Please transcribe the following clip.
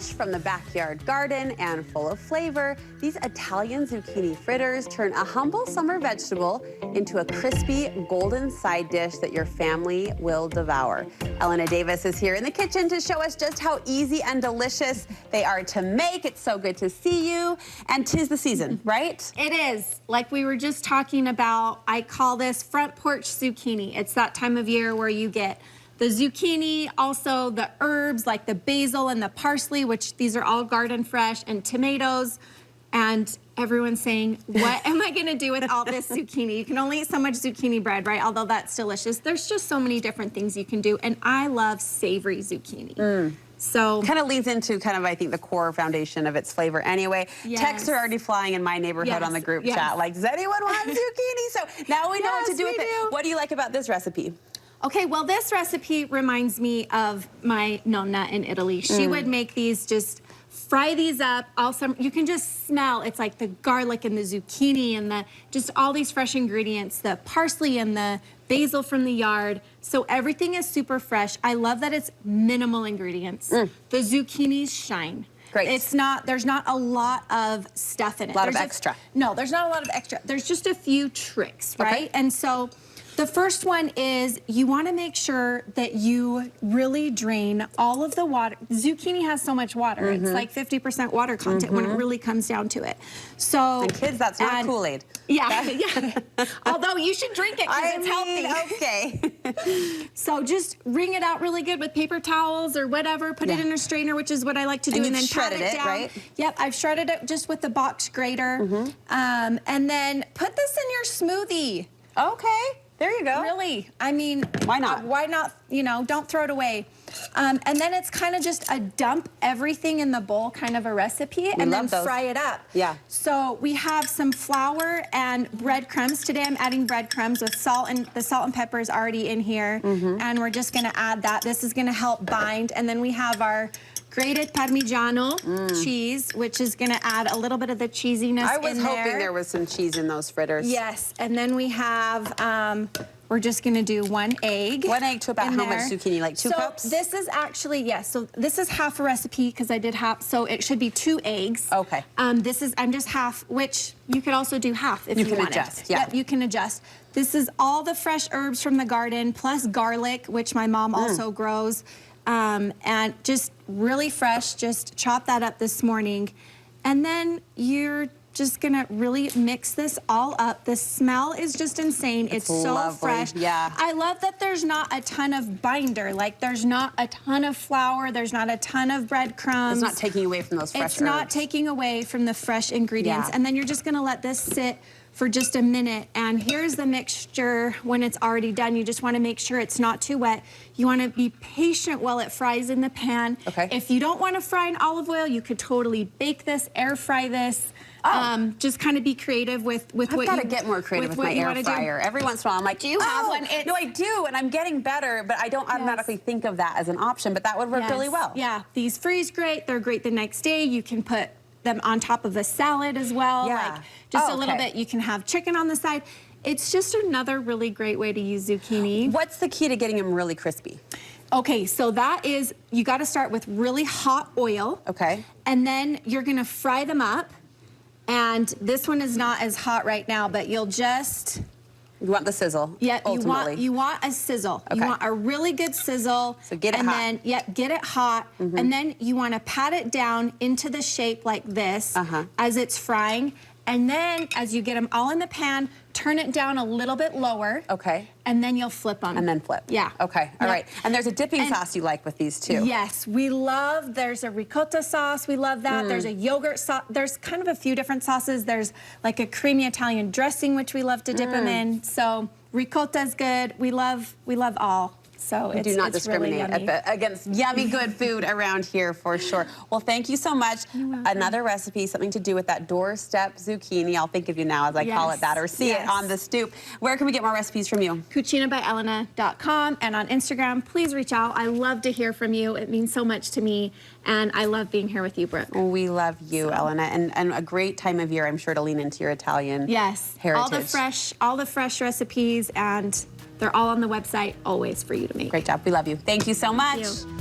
Fresh from the backyard garden and full of flavor, these Italian zucchini fritters turn a humble summer vegetable into a crispy golden side dish that your family will devour. Elena Davis is here in the kitchen to show us just how easy and delicious they are to make. It's so good to see you. And 'tis the season, right? It is. Like we were just talking about, I call this front porch zucchini. It's that time of year where you get the zucchini, also the herbs like the basil and the parsley, which these are all garden fresh, and tomatoes. And everyone's saying, what am I gonna do with all this zucchini? You can only eat so much zucchini bread, right? Although that's delicious. There's just so many different things you can do. And I love savory zucchini. So kind of leads into I think the core foundation of its flavor anyway. Yes. Texts are already flying in my neighborhood on the group chat. Like, does anyone want zucchini? So now we know what to do with it. What do you like about this recipe? Okay, well, this recipe reminds me of my nonna in Italy. She would make these, just fry these up. Also, you can just smell, it's like the garlic and the zucchini and just all these fresh ingredients, the parsley and the basil from the yard. So everything is super fresh. I love that it's minimal ingredients. The zucchinis shine. Great. There's not a lot of stuff in it. A lot of extra. No, there's not a lot of extra. There's just a few tricks, right? Okay. And so the first one is you want to make sure that you really drain all of the water. Zucchini has so much water. It's like 50% water content when it really comes down to it. So, and kids, that's not Kool-Aid. Yeah, yeah. Although you should drink it because it's healthy. Okay. So just wring it out really good with paper towels or whatever. Put it in a strainer, which is what I like to do, and then pat it down. Right? Yep, I've shredded it just with the box grater. And then put this in your smoothie. Okay. There you go. Really, I mean, why not? Why not, don't throw it away. And then it's kind of just a dump everything in the bowl kind of a recipe and then fry it up. Yeah. So we have some flour and breadcrumbs. Today I'm adding breadcrumbs with salt, and the salt and pepper is already in here. And we're just gonna add that. This is gonna help bind. And then we have our grated Parmigiano cheese, which is gonna add a little bit of the cheesiness in there. I was hoping there was some cheese in those fritters. Yes, and then we have, we're just gonna do 1 egg. 1 egg to about how much zucchini, like 2 cups? So this is actually, yes, so this is half a recipe because I did half, so it should be 2 eggs. Okay. I'm just half, which you could also do half if you wanted. You can adjust, yeah. Yep, you can adjust. This is all the fresh herbs from the garden, plus garlic, which my mom also grows. And just really fresh, just chop that up this morning. And then you're just gonna really mix this all up. The smell is just insane. It's so lovely. Fresh. Yeah. I love that there's not a ton of binder. Like there's not a ton of flour. There's not a ton of breadcrumbs. It's not taking away from those fresh herbs. It's not taking away from the fresh ingredients. Yeah. And then you're just gonna let this sit for just a minute. And here's the mixture when it's already done. You just wanna make sure it's not too wet. You wanna be patient while it fries in the pan. Okay. If you don't wanna fry in olive oil, you could totally bake this, air fry this. Just kind of be creative with what you... I've got to get more creative with my air fryer. Every once in a while, I'm like, do you have one? No, I do, and I'm getting better, but I don't automatically think of that as an option, but that would work really well. Yeah, these freeze great. They're great the next day. You can put them on top of a salad as well. Yeah. Like just a little bit. You can have chicken on the side. It's just another really great way to use zucchini. What's the key to getting them really crispy? Okay, so that is, you got to start with really hot oil. Okay. And then you're going to fry them up. And this one is not as hot right now, but you'll just... You want the sizzle, ultimately. You want a sizzle. Okay. You want a really good sizzle. So get it hot. And then, get it hot. And then you want to pat it down into the shape like this as it's frying. And then as you get them all in the pan, turn it down a little bit lower. Okay. And then you'll flip them. And then flip. Yeah. Okay, all right. And there's a dipping sauce you like with these too. Yes, there's a ricotta sauce, we love that. There's a yogurt sauce, there's kind of a few different sauces. There's like a creamy Italian dressing, which we love to dip them in. So ricotta's good, we love all. So we do not discriminate really against yummy good food around here for sure. Well, thank you so much. Another recipe, something to do with that doorstep zucchini. I'll think of you now as I call it that, or see it on the stoop. Where can we get more recipes from you? CucinaByElena.com, and on Instagram, please reach out. I love to hear from you. It means so much to me, and I love being here with you, Brooke. We love you, Elena, and a great time of year, I'm sure, to lean into your Italian heritage. All the fresh recipes, and they're all on the website always for you to make. Great job. We love you. Thank you so much. Thank you.